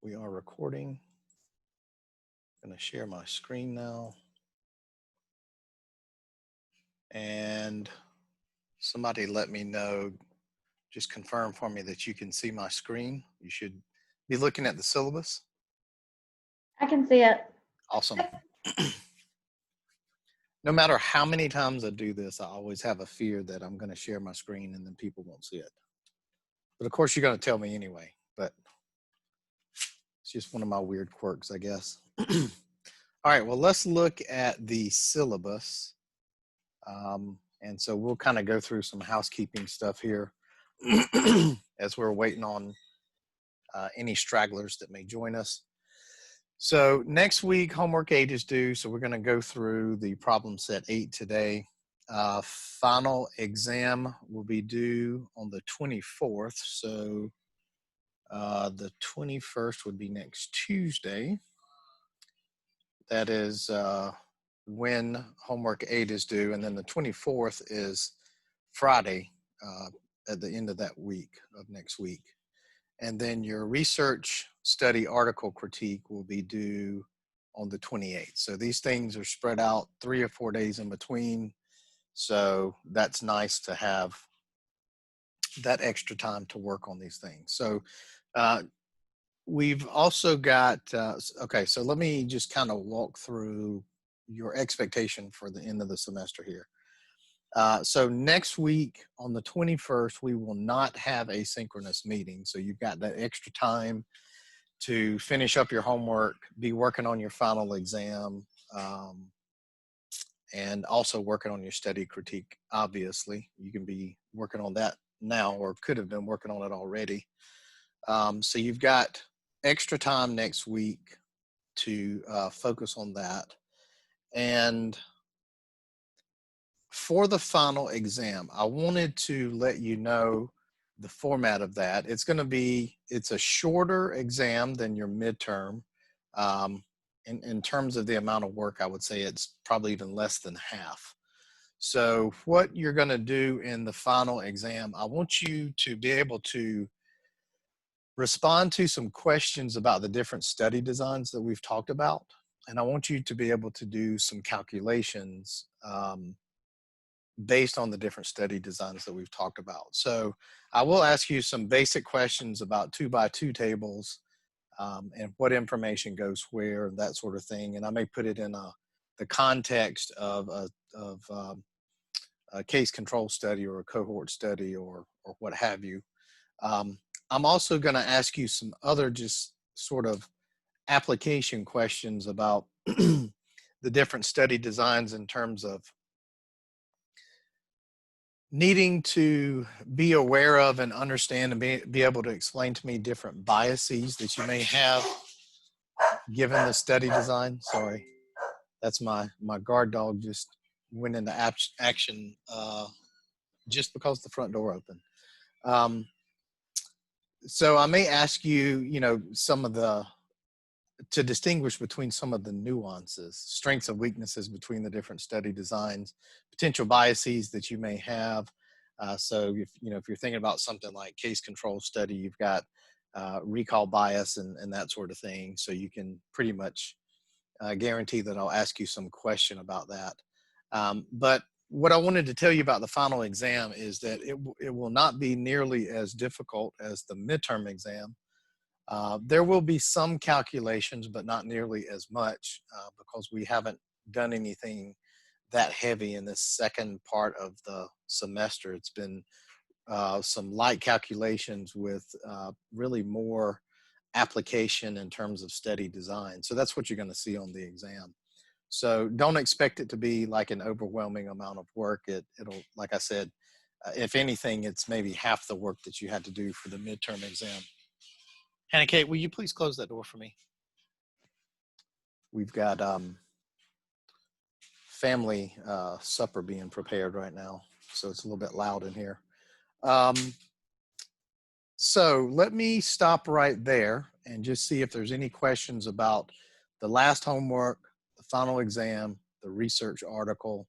We are recording. I'm going to share my screen now. And somebody let me know, just confirm for me that you can see my screen. You should be looking at the syllabus. I can see it. Awesome. No matter how many times I do this, I always have a fear that I'm going to share my screen and then people won't see it. But of course, you're going to tell me anyway. But it's just one of my weird quirks, I guess. All right, well, let's look at the syllabus. And so we'll kind of go through some housekeeping stuff here as we're waiting on any stragglers that may join us. So next week, homework 8 is due. So we're going to go through the problem set 8 today. Final exam will be due on the 24th. So the 21st would be next Tuesday. That is when homework 8 is due. And then the 24th is Friday at the end of that week, of next week. And then your research study article critique will be due on the 28th. So these things are spread out 3 or 4 days in between. So that's nice to have that extra time to work on these things. So we've also got, okay, so let me just kind of walk through your expectation for the end of the semester here. So next week on the 21st, we will not have a synchronous meeting. So you've got that extra time to finish up your homework, be working on your final exam, and also working on your study critique. Obviously, you can be working on that now or could have been working on it already. So you've got extra time next week to focus on that. And for the final exam, I wanted to let you know the format of that. It's a shorter exam than your midterm. In terms of the amount of work, I would say it's probably even less than half. So what you're going to do in the final exam, I want you to be able to respond to some questions about the different study designs that we've talked about. And I want you to be able to do some calculations based on the different study designs that we've talked about. So I will ask you some basic questions about 2x2 tables and what information goes where and that sort of thing. And I may put it in the context of a case control study or a cohort study or what have you. I'm also going to ask you some other just sort of application questions about the different study designs in terms of needing to be aware of and understand and be able to explain to me different biases that you may have given the study design. Sorry, that's my guard dog just went into action just because the front door opened. So I may ask you, to distinguish between some of the nuances, strengths and weaknesses between the different study designs, potential biases that you may have. So if you're thinking about something like case control study, you've got recall bias and that sort of thing. So you can pretty much guarantee that I'll ask you some question about that. But what I wanted to tell you about the final exam is that it will not be nearly as difficult as the midterm exam. There will be some calculations, but not nearly as much because we haven't done anything that heavy in this second part of the semester. It's been some light calculations with really more application in terms of study design. So that's what you're going to see on the exam. So don't expect it to be like an overwhelming amount of work. It'll, like I said, if anything, it's maybe half the work that you had to do for the midterm exam. Hannah Kate, will you please close that door for me? We've got family supper being prepared right now, so it's a little bit loud in here. So let me stop right there and just see if there's any questions about the last homework, the final exam, the research article,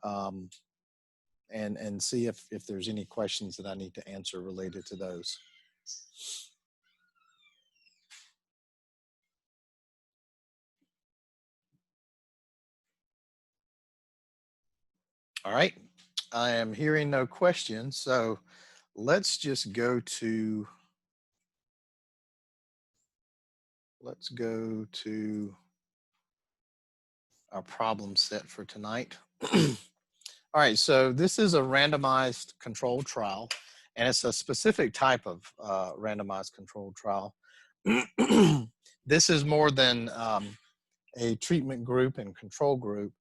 and see if there's any questions that I need to answer related to those. All right, I am hearing no questions, so let's just go to our problem set for tonight. All right, so this is a randomized controlled trial, and it's a specific type of randomized controlled trial. This is more than a treatment group and control group.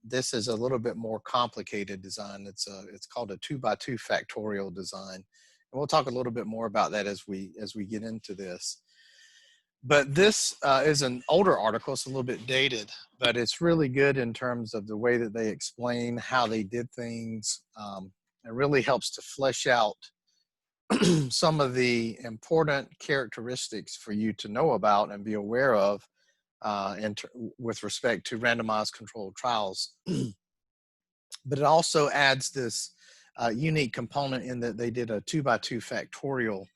This is a little bit more complicated design. It's called a 2x2 factorial design, and we'll talk a little bit more about that as we get into this. But this is an older article. It's a little bit dated, but it's really good in terms of the way that they explain how they did things. It really helps to flesh out some of the important characteristics for you to know about and be aware of with respect to randomized controlled trials. But it also adds this unique component in that they did a 2x2 factorial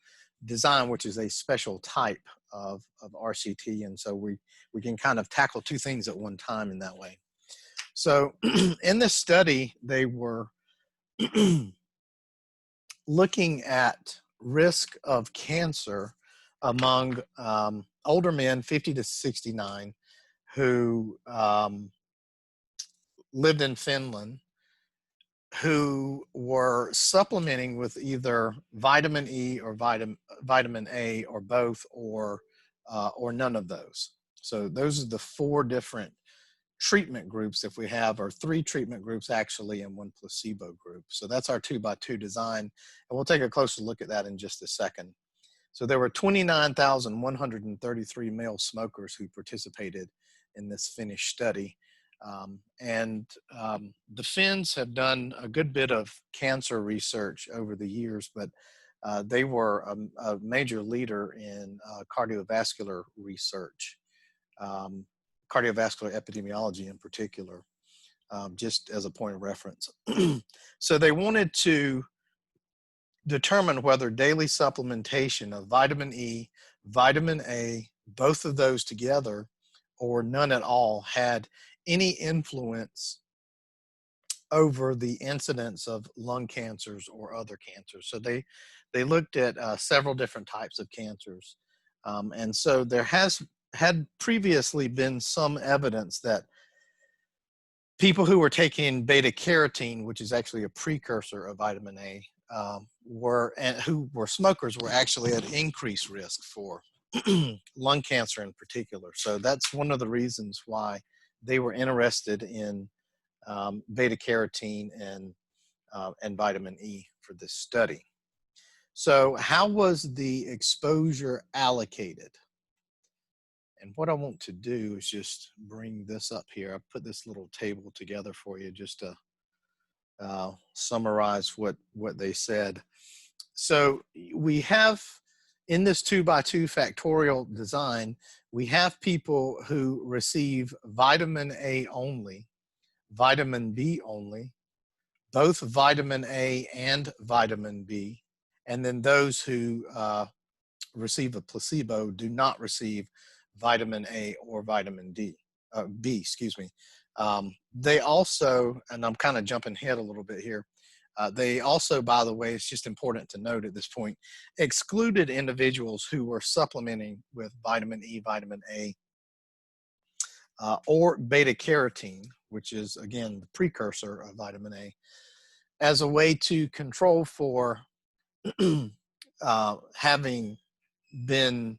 design, which is a special type of RCT. And so we can kind of tackle two things at one time in that way. So in this study, they were looking at risk of cancer among older men 50 to 69 who lived in Finland, who were supplementing with either vitamin E or vitamin A or both, or none of those. So those are the four different treatment groups if we have, or three treatment groups actually and one placebo group. So that's our 2x2 design, and we'll take a closer look at that in just a second. So there were 29,133 male smokers who participated in this Finnish study. The Finns have done a good bit of cancer research over the years, but they were a major leader in cardiovascular research, cardiovascular epidemiology in particular, just as a point of reference. So they wanted to determine whether daily supplementation of vitamin E, vitamin A, both of those together, or none at all, had any influence over the incidence of lung cancers or other cancers. So they looked at several different types of cancers. And so there had previously been some evidence that people who were taking beta carotene, which is actually a precursor of vitamin A, who were smokers, were actually at increased risk for lung cancer in particular. So that's one of the reasons why they were interested in beta carotene and vitamin E for this study. So how was the exposure allocated? And what I want to do is just bring this up here. I put this little table together for you just to summarize what they said. So we have, in this 2x2 factorial design, we have people who receive vitamin A only, vitamin B only, both vitamin A and vitamin B, and then those who receive a placebo do not receive vitamin A or vitamin B, excuse me. They also, and I'm kind of jumping ahead a little bit here, they also, by the way, it's just important to note at this point, excluded individuals who were supplementing with vitamin E, vitamin A, or beta carotene, which is, again, the precursor of vitamin A, as a way to control for having been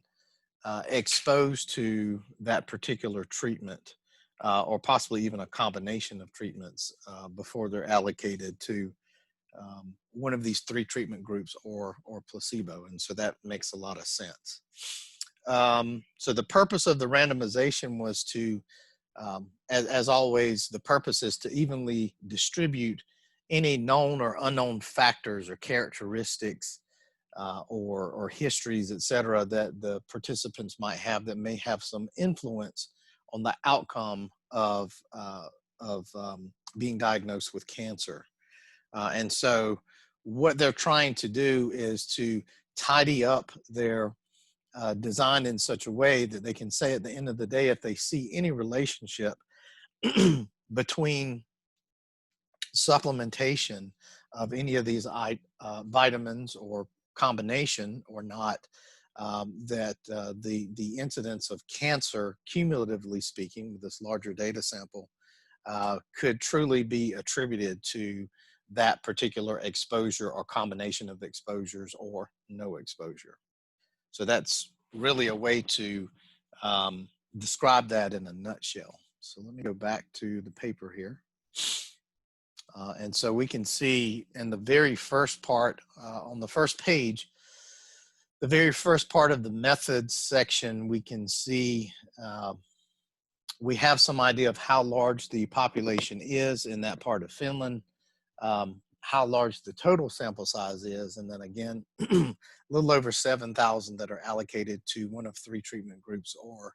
exposed to that particular treatment, or possibly even a combination of treatments before they're allocated to one of these three treatment groups or placebo. And so that makes a lot of sense. So the purpose of the randomization was to, as always, the purpose is to evenly distribute any known or unknown factors or characteristics or histories, et cetera, that the participants might have that may have some influence on the outcome of being diagnosed with cancer. And so what they're trying to do is to tidy up their design in such a way that they can say at the end of the day, if they see any relationship between supplementation of any of these vitamins or combination or not, that the incidence of cancer, cumulatively speaking, with this larger data sample, could truly be attributed to that particular exposure or combination of exposures or no exposure. So that's really a way to describe that in a nutshell. So let me go back to the paper here. And so we can see in the very first part, on the first page, the very first part of the methods section, we can see we have some idea of how large the population is in that part of Finland, how large the total sample size is, and then again, a little over 7,000 that are allocated to one of 3 treatment groups or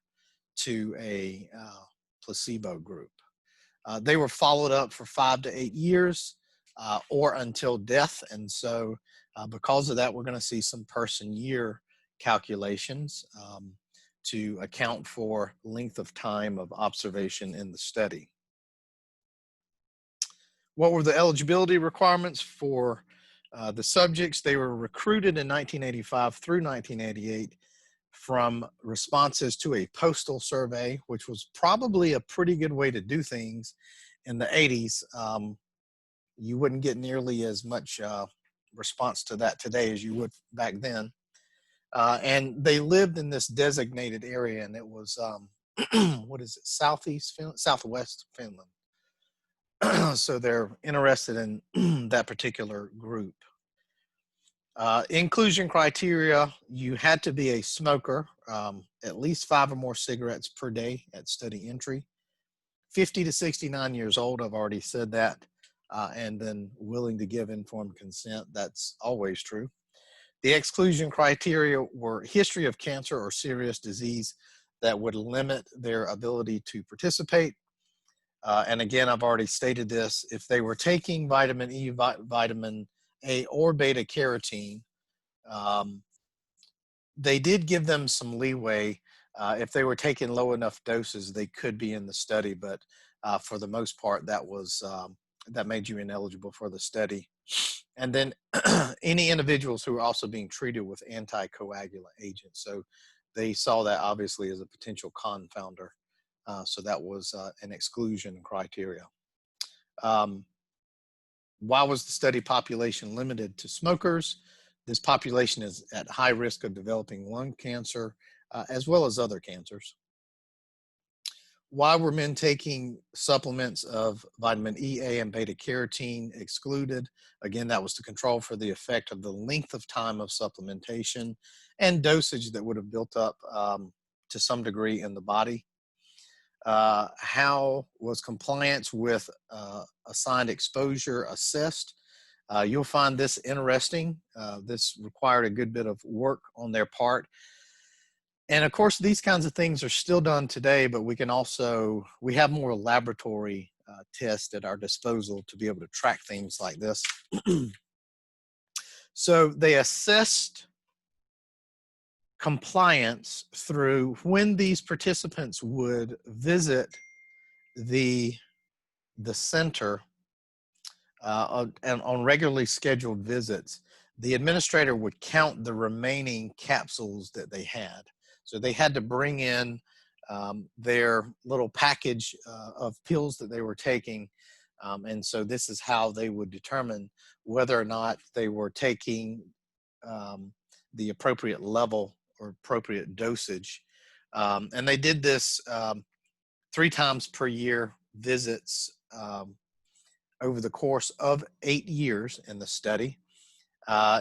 to a placebo group. They were followed up for 5 to 8 years or until death. And so because of that, we're going to see some person year calculations to account for length of time of observation in the study. What were the eligibility requirements for the subjects? They were recruited in 1985 through 1988 from responses to a postal survey, which was probably a pretty good way to do things in the 80s. You wouldn't get nearly as much response to that today as you would back then. And they lived in this designated area, and it was, what is it, southwest Finland. So they're interested in that particular group. Inclusion criteria, you had to be a smoker, at least 5 or more cigarettes per day at study entry. 50 to 69 years old, I've already said that, and then willing to give informed consent, that's always true. The exclusion criteria were history of cancer or serious disease that would limit their ability to participate. And again, I've already stated this, if they were taking vitamin E, vitamin A, or beta carotene, they did give them some leeway. If they were taking low enough doses, they could be in the study, but for the most part, that was that made you ineligible for the study. And then any individuals who were also being treated with anticoagulant agents. So they saw that obviously as a potential confounder. So that was an exclusion criteria. Why was the study population limited to smokers? This population is at high risk of developing lung cancer, as well as other cancers. Why were men taking supplements of vitamin E, A, and beta carotene excluded? Again, that was to control for the effect of the length of time of supplementation and dosage that would have built up to some degree in the body. How was compliance with assigned exposure assessed? You'll find this interesting. This required a good bit of work on their part. And of course, these kinds of things are still done today, but we have more laboratory tests at our disposal to be able to track things like this. So they assessed compliance through when these participants would visit the center and on regularly scheduled visits. The administrator would count the remaining capsules that they had. So they had to bring in their little package of pills that they were taking. And so this is how they would determine whether or not they were taking the appropriate level or appropriate dosage. And they did this 3 times per year visits over the course of 8 years in the study.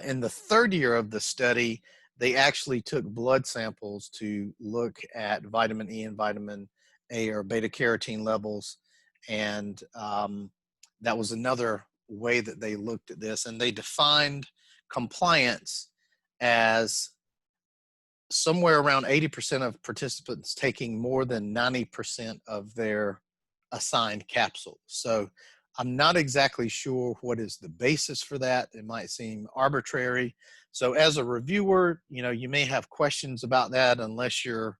In the 3rd year of the study, they actually took blood samples to look at vitamin E and vitamin A or beta carotene levels. And that was another way that they looked at this. And they defined compliance as somewhere around 80% of participants taking more than 90% of their assigned capsules. So I'm not exactly sure what is the basis for that. It might seem arbitrary. So as a reviewer, you may have questions about that unless you're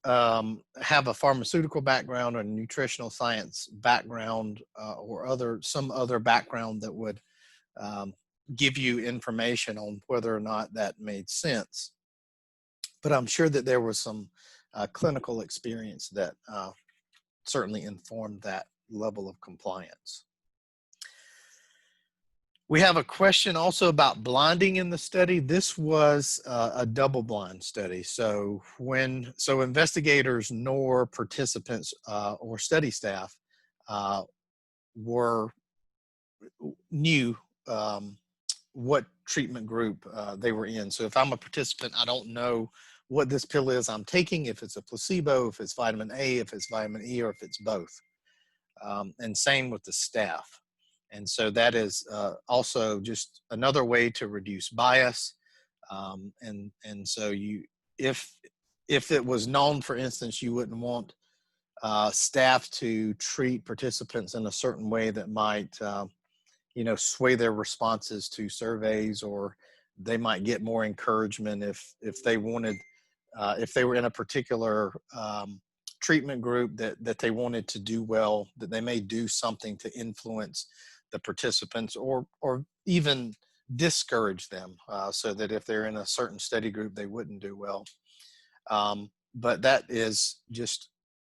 have a pharmaceutical background or nutritional science background, or some other background that would um, give you information on whether or not that made sense. But I'm sure that there was some clinical experience that certainly informed that level of compliance. We have a question also about blinding in the study. This was a double-blind study. So investigators nor participants or study staff uh, knew what treatment group they were in. So if I'm a participant, I don't know what this pill is I'm taking, if it's a placebo, if it's vitamin A, if it's vitamin E, or if it's both. And same with the staff. And so that is also just another way to reduce bias. And so if it was known, for instance, you wouldn't want staff to treat participants in a certain way that might, sway their responses to surveys, or they might get more encouragement if they wanted, if they were in a particular treatment group that they wanted to do well, that they may do something to influence the participants, or even discourage them, so that if they're in a certain study group, they wouldn't do well. But that is just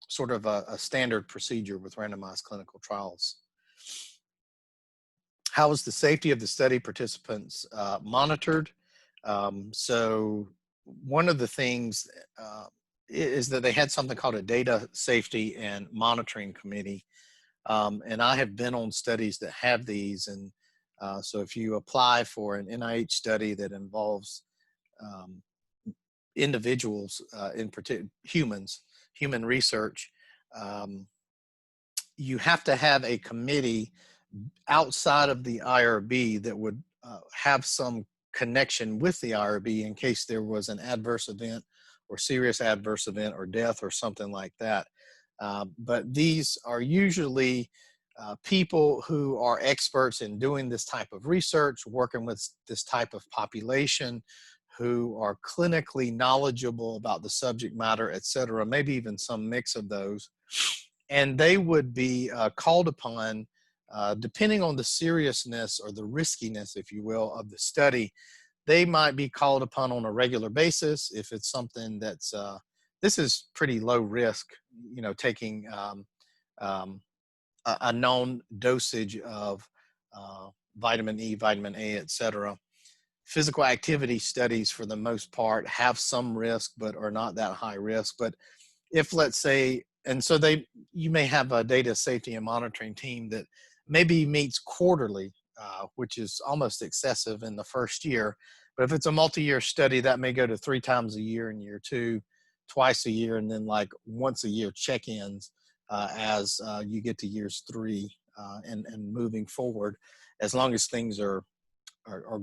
sort of a standard procedure with randomized clinical trials. How was the safety of the study participants monitored? So one of the things is that they had something called a data safety and monitoring committee. And I have been on studies that have these. And so if you apply for an NIH study that involves individuals, in particular human research, you have to have a committee outside of the IRB that would have some connection with the IRB in case there was an adverse event or serious adverse event or death or something like that. But these are usually people who are experts in doing this type of research, working with this type of population, who are clinically knowledgeable about the subject matter, et cetera, maybe even some mix of those. And they would be called upon, depending on the seriousness or the riskiness, if you will, of the study. They might be called upon on a regular basis if it's something that's, this is pretty low risk, taking a known dosage of vitamin E, vitamin A, et cetera. Physical activity studies, for the most part, have some risk, but are not that high risk. But if, let's say, and so you may have a data safety and monitoring team that maybe meets quarterly, which is almost excessive in the first year. But if it's a multi-year study, that may go to 3 times a year in year 2, twice a year, and then like once a year check-ins as you get to years 3 and moving forward, as long as things are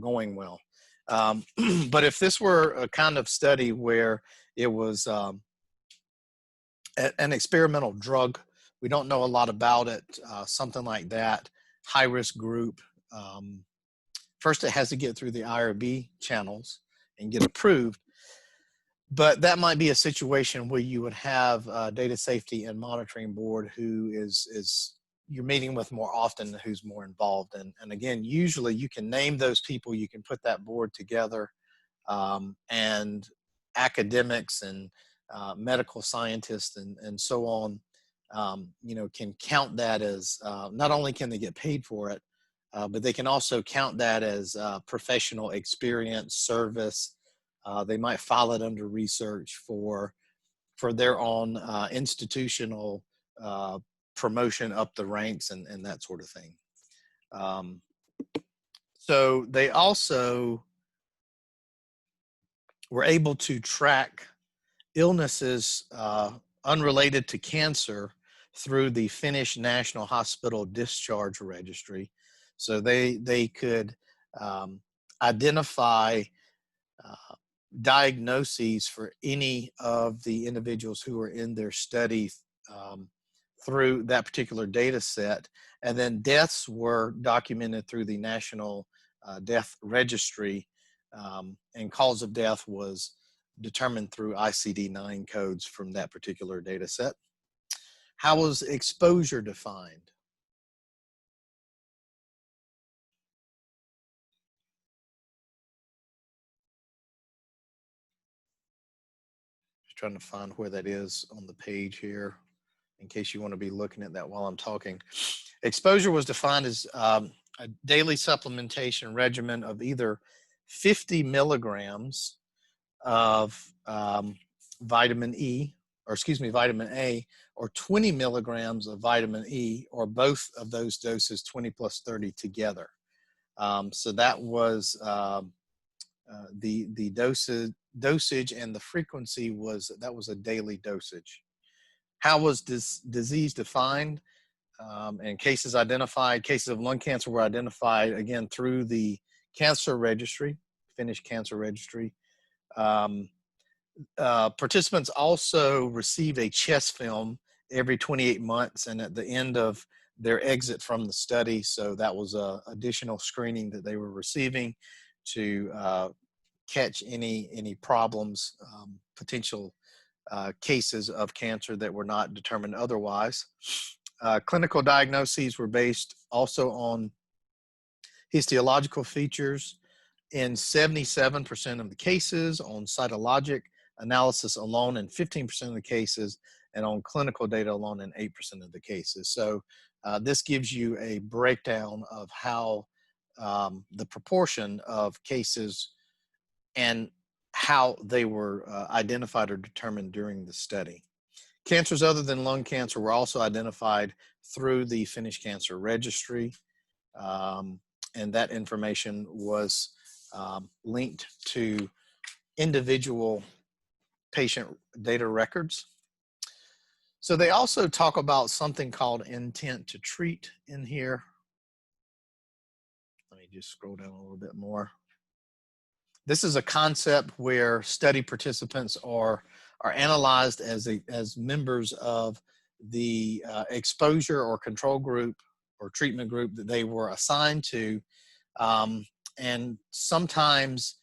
going well. But if this were a kind of study where it was an experimental drug, we don't know a lot about it, something like that, high-risk group, first it has to get through the IRB channels and get approved. But that might be a situation where you would have a data safety and monitoring board who is you're meeting with more often, who's more involved. And again, usually you can name those people, you can put that board together, and academics and medical scientists and so on, can count that as, not only can they get paid for it, but they can also count that as professional experience, service. They might file it under research for their own institutional promotion up the ranks and that sort of thing. So they also were able to track illnesses unrelated to cancer through the Finnish National Hospital Discharge Registry. So they could identify diagnoses for any of the individuals who were in their study through that particular data set. And then deaths were documented through the National Death Registry, and cause of death was determined through ICD-9 codes from that particular data set. How was exposure defined? Just trying to find where that is on the page here, in case you want to be looking at that while I'm talking. Exposure was defined as a daily supplementation regimen of either 50 milligrams of vitamin E, or excuse me, vitamin A, or 20 milligrams of vitamin E, or both of those doses, 20 plus 30 together. So that was the dosage, and the frequency was, that was a daily dosage. How was this disease defined? And cases identified, cases of lung cancer were identified again through the cancer registry, Finnish cancer registry. Participants also receive a chest film every 28 months and at the end of their exit from the study. So that was additional screening that they were receiving to catch any problems, potential cases of cancer that were not determined otherwise. Clinical diagnoses were based also on histological features in 77% of the cases, on cytologic analysis alone in 15% of the cases, and on clinical data alone in 8% of the cases. So this gives you a breakdown of how the proportion of cases and how they were identified or determined during the study. Cancers other than lung cancer were also identified through the Finnish Cancer Registry, and that information was linked to individual patient data records. So they also talk about something called intent to treat in here. Let me just scroll down a little bit more. This is a concept where study participants are analyzed as members of the exposure or control group or treatment group that they were assigned to. And sometimes,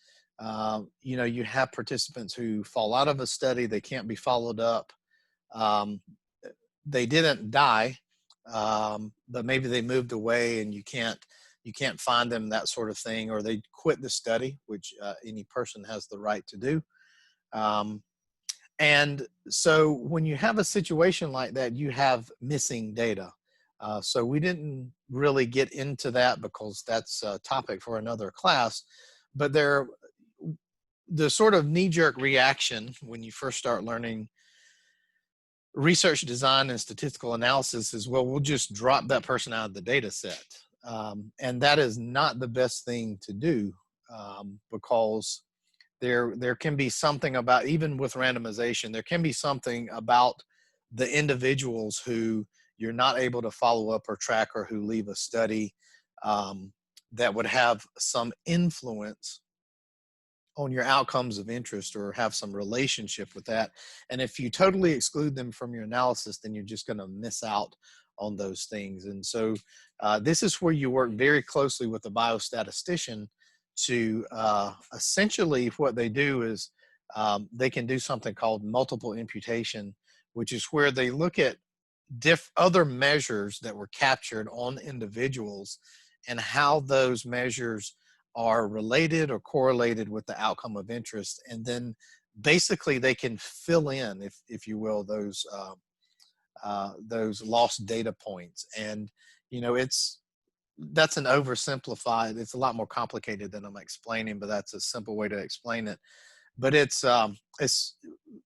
you have participants who fall out of a study, they can't be followed up. They didn't die, but maybe they moved away and you can't find them, that sort of thing, or they quit the study, which any person has the right to do. And so when you have a situation like that, you have missing data. So we didn't really get into that because that's a topic for another class, but the sort of knee-jerk reaction when you first start learning research design and statistical analysis is, well, we'll just drop that person out of the data set. And that is not the best thing to do, because there can be something about, even with randomization, there can be something about the individuals who you're not able to follow up or track, or who leave a study, that would have some influence on your outcomes of interest or have some relationship with that. And if you totally exclude them from your analysis, then you're just going to miss out on those things. And so this is where you work very closely with a biostatistician to essentially, what they do is they can do something called multiple imputation, which is where they look at other measures that were captured on individuals and how those measures are related or correlated with the outcome of interest. And then basically they can fill in, if you will, those lost data points. And, that's an oversimplified, it's a lot more complicated than I'm explaining, but that's a simple way to explain it. But it's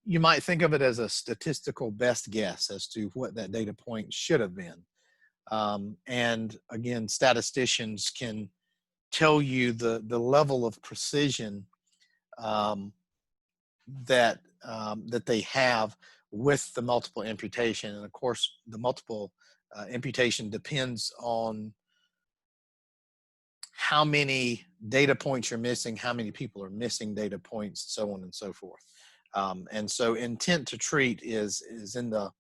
you might think of it as a statistical best guess as to what that data point should have been. And again, statisticians can tell you the level of precision that they have with the multiple imputation. And of course, the multiple imputation depends on how many data points you're missing, how many people are missing data points, so on and so forth. And so intent to treat is in the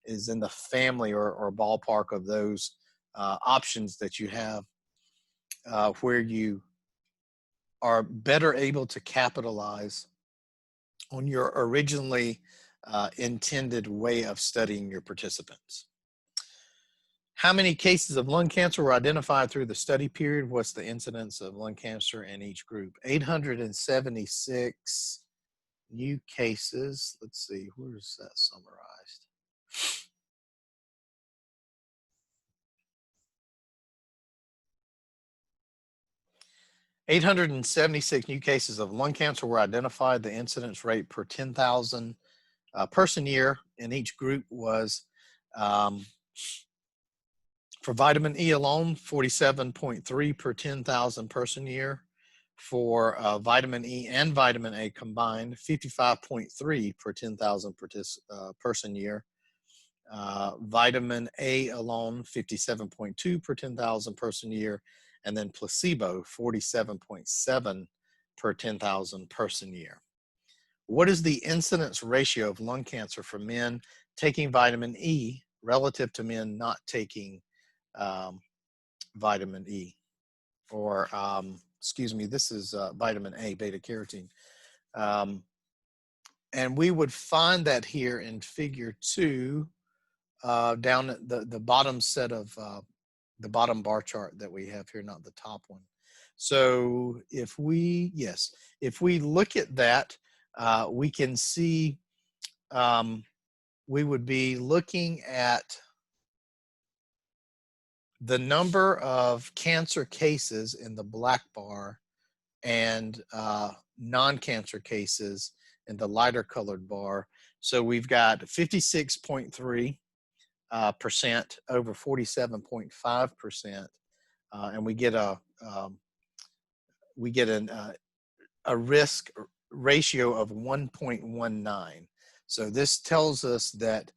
is in the family or ballpark of those options that you have, where you are better able to capitalize on your originally intended way of studying your participants. How many cases of lung cancer were identified through the study period? What's the incidence of lung cancer in each group? 876 new cases. Let's see, where's that summarized? 876 new cases of lung cancer were identified. The incidence rate per 10,000 person year in each group was, for vitamin E alone, 47.3 per 10,000 person year. For vitamin E and vitamin A combined, 55.3 per 10,000 person year. Vitamin A alone, 57.2 per 10,000 person year. And then placebo, 47.7 per 10,000 person year. What is the incidence ratio of lung cancer for men taking vitamin E relative to men not taking vitamin E? Or, excuse me, this is vitamin A, beta carotene. And we would find that here in figure 2, down at the bottom set of the bottom bar chart that we have here, not the top one. So if we, yes, if we look at that, we can see we would be looking at the number of cancer cases in the black bar and non-cancer cases in the lighter colored bar. So we've got 56.3% over 47.5%, and we get a risk ratio of 1.19. So this tells us that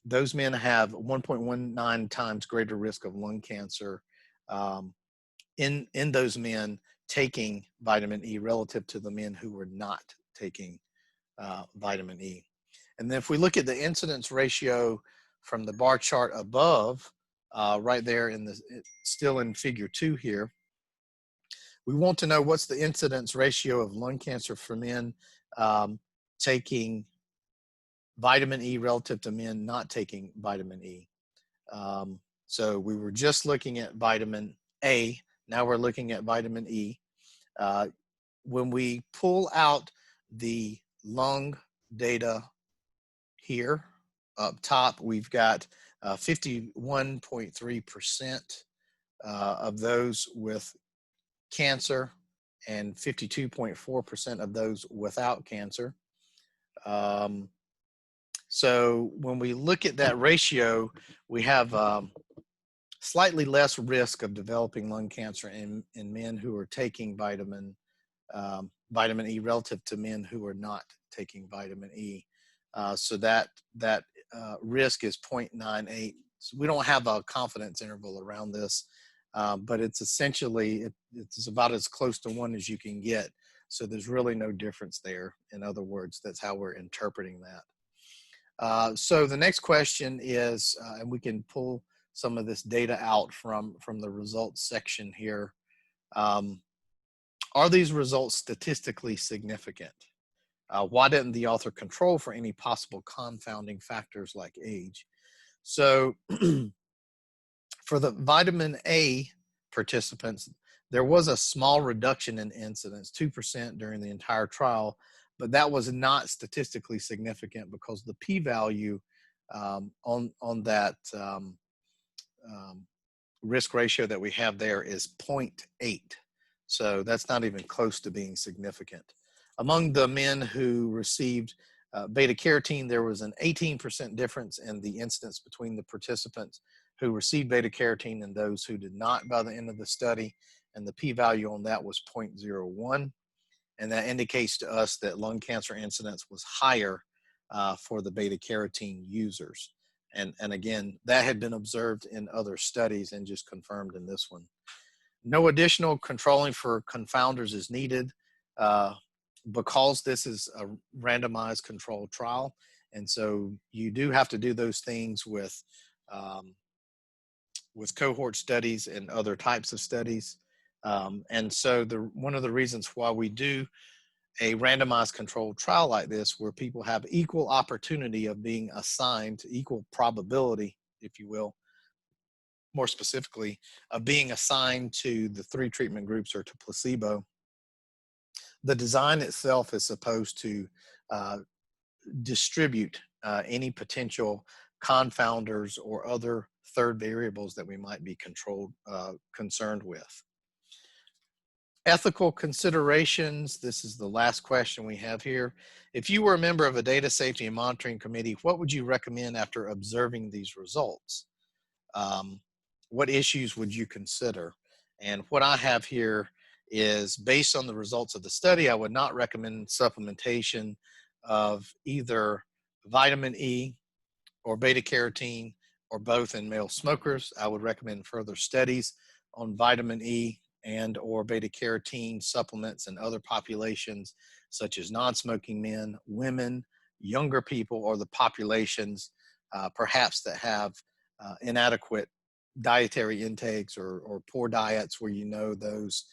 those men have 1.19 times greater risk of lung cancer in those men taking vitamin E relative to the men who were not taking vitamin E. And then if we look at the incidence ratio from the bar chart above, right there in the, still in figure 2 here, we want to know what's the incidence ratio of lung cancer for men taking vitamin E relative to men not taking vitamin E. So we were just looking at vitamin A, now we're looking at vitamin E. When we pull out the lung data here up top, we've got 51.3% of those with cancer and 52.4% of those without cancer. So when we look at that ratio, we have slightly less risk of developing lung cancer in men who are taking vitamin E relative to men who are not taking vitamin E. So that risk is 0.98. So we don't have a confidence interval around this, but it's essentially, it's about as close to 1 as you can get. So there's really no difference there. In other words, that's how we're interpreting that. So the next question is, and we can pull some of this data out from the results section here. Are these results statistically significant? Why didn't the author control for any possible confounding factors like age? So for the vitamin A participants, there was a small reduction in incidence, 2% during the entire trial, but that was not statistically significant because the p-value on that risk ratio that we have there is 0.8. So that's not even close to being significant. Among the men who received beta carotene, there was an 18% difference in the incidence between the participants who received beta carotene and those who did not by the end of the study. And the p-value on that was 0.01. And that indicates to us that lung cancer incidence was higher for the beta carotene users. And again, that had been observed in other studies and just confirmed in this one. No additional controlling for confounders is needed because this is a randomized controlled trial. And so you do have to do those things with cohort studies and other types of studies. And so one of the reasons why we do a randomized controlled trial like this, where people have equal opportunity of being assigned, equal probability, if you will, more specifically, of being assigned to the 3 treatment groups or to placebo. The design itself is supposed to distribute any potential confounders or other third variables that we might be concerned with. Ethical considerations. This is the last question we have here. If you were a member of a data safety and monitoring committee, what would you recommend after observing these results? What issues would you consider? And what I have here is, based on the results of the study, I would not recommend supplementation of either vitamin E or beta carotene or both in male smokers. I would recommend further studies on vitamin E and or beta carotene supplements in other populations, such as non-smoking men, women, younger people, or the populations perhaps that have inadequate dietary intakes or poor diets, where you know those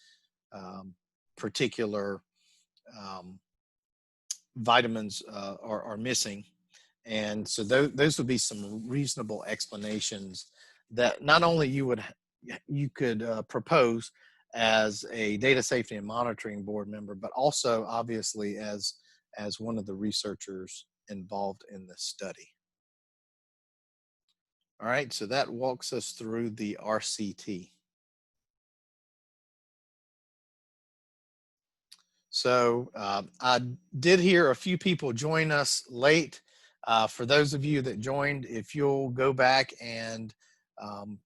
particular vitamins are missing. And so those would be some reasonable explanations that not only you could propose as a data safety and monitoring board member, but also obviously as one of the researchers involved in this study. All right, so that walks us through the RCT. So I did hear a few people join us late. For those of you that joined, if you'll go back and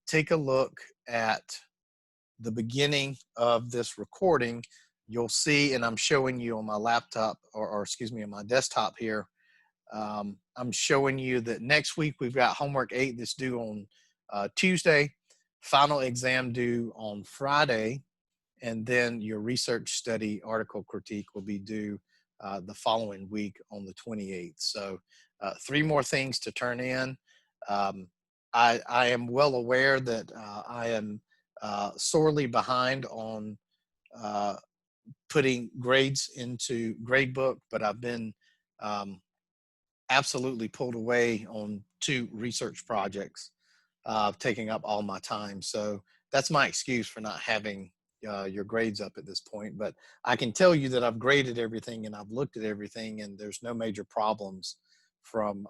take a look at the beginning of this recording, you'll see, and I'm showing you on my laptop, or excuse me, on my desktop here, I'm showing you that next week we've got homework 8 that's due on Tuesday, final exam due on Friday, and then your research study article critique will be due the following week on the 28th. So 3 more things to turn in. I am well aware that I am sorely behind on putting grades into gradebook, but I've been absolutely pulled away on 2 research projects, taking up all my time. So that's my excuse for not having your grades up at this point. But I can tell you that I've graded everything and I've looked at everything, and there's no major problems from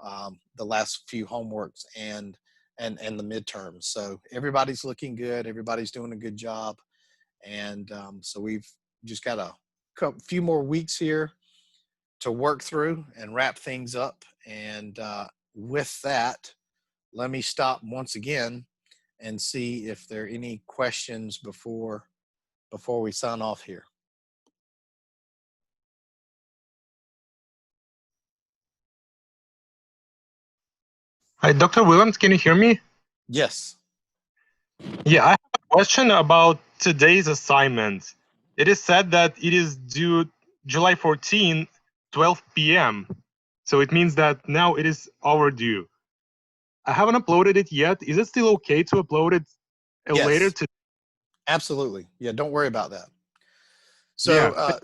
the last few homeworks and the midterms. So everybody's looking good. Everybody's doing a good job. And so we've just got a few more weeks here to work through and wrap things up. And with that, let me stop once again and see if there are any questions before we sign off here. Hi, Dr. Williams, can you hear me? Yes. Yeah, I have a question about today's assignment. It is said that it is due July 14, 12 p.m. So it means that now it is overdue. I haven't uploaded it yet. Is it still okay to upload it later Yes. today? Absolutely. Yeah, don't worry about that. So Yeah,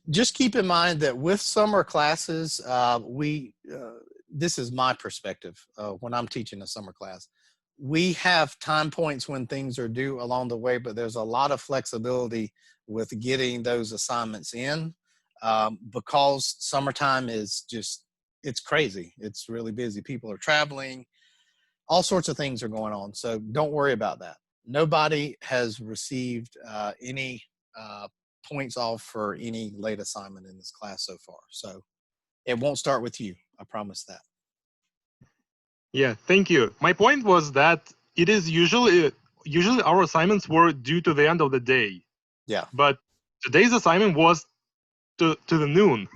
just keep in mind that with summer classes, this is my perspective when I'm teaching a summer class. We have time points when things are due along the way, but there's a lot of flexibility with getting those assignments in because summertime is just, it's crazy. It's really busy. People are traveling. All sorts of things are going on. So don't worry about that. Nobody has received any points off for any late assignment in this class so far. So it won't start with you. I promise that. Yeah, thank you. My point was that it is usually our assignments were due to the end of the day. Yeah. But today's assignment was to the noon.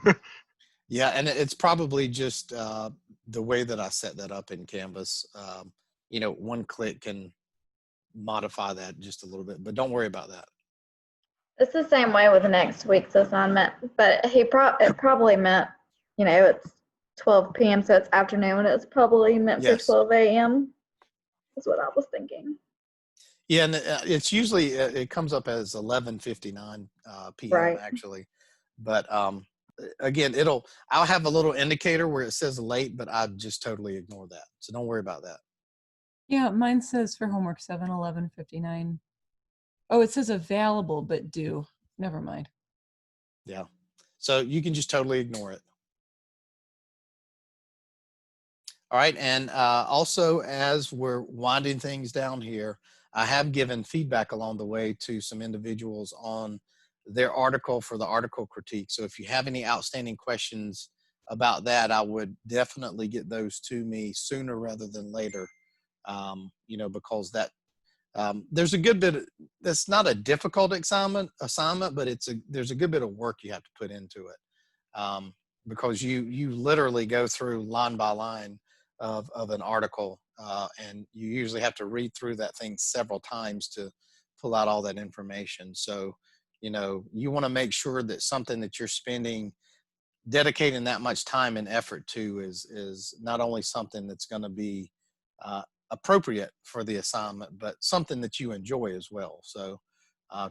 Yeah, and it's probably just the way that I set that up in Canvas. One click can modify that just a little bit, but don't worry about that. It's the same way with next week's assignment, but it probably meant, it's 12 p.m. So it's afternoon. It's probably meant for Yes. 12 a.m. is what I was thinking. Yeah, and it's usually it comes up as 11:59 p.m. Right. actually, but again, I'll have a little indicator where it says late, but I just totally ignore that. So don't worry about that. Yeah, mine says for homework 7/11/59. Oh, it says available but due. Never mind. Yeah, so you can just totally ignore it. All right, and also as we're winding things down here, I have given feedback along the way to some individuals on their article for the article critique. So if you have any outstanding questions about that, I would definitely get those to me sooner rather than later. You know, because that there's a good bit. That's not a difficult assignment, but there's a good bit of work you have to put into it. Because you literally go through line by line of an article, and you usually have to read through that thing several times to pull out all that information. So, you know, you want to make sure that something that you're dedicating that much time and effort to is not only something that's going to be appropriate for the assignment, but something that you enjoy as well. So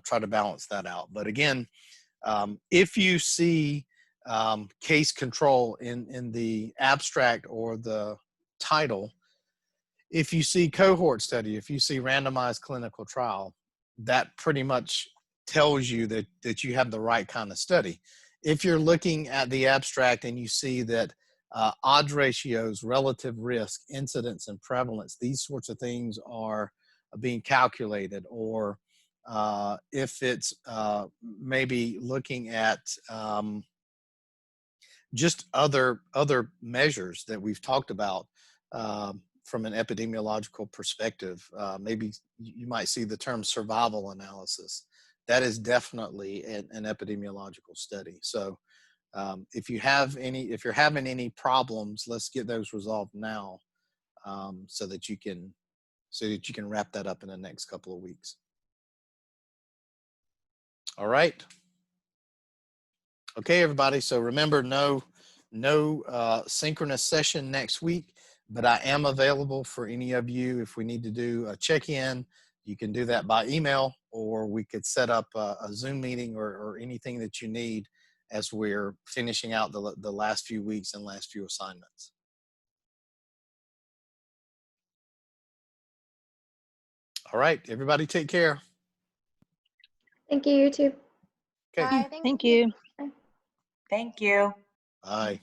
try to balance that out. But again, if you see case control in the abstract or the title, if you see cohort study, if you see randomized clinical trial, that pretty much tells you that you have the right kind of study. If you're looking at the abstract and you see that odds ratios, relative risk, incidence, and prevalence, these sorts of things are being calculated, or if it's maybe looking at just other measures that we've talked about from an epidemiological perspective. Maybe you might see the term survival analysis. That is definitely an epidemiological study. So if you're having any problems, let's get those resolved now, so that you can wrap that up in the next couple of weeks. All right. Okay, everybody. So remember, no synchronous session next week, but I am available for any of you. If we need to do a check-in, you can do that by email, or we could set up a Zoom meeting or anything that you need as we're finishing out the last few weeks and last few assignments. All right, everybody take care. Thank you, you too. Okay, Thank you. Thank you. bye.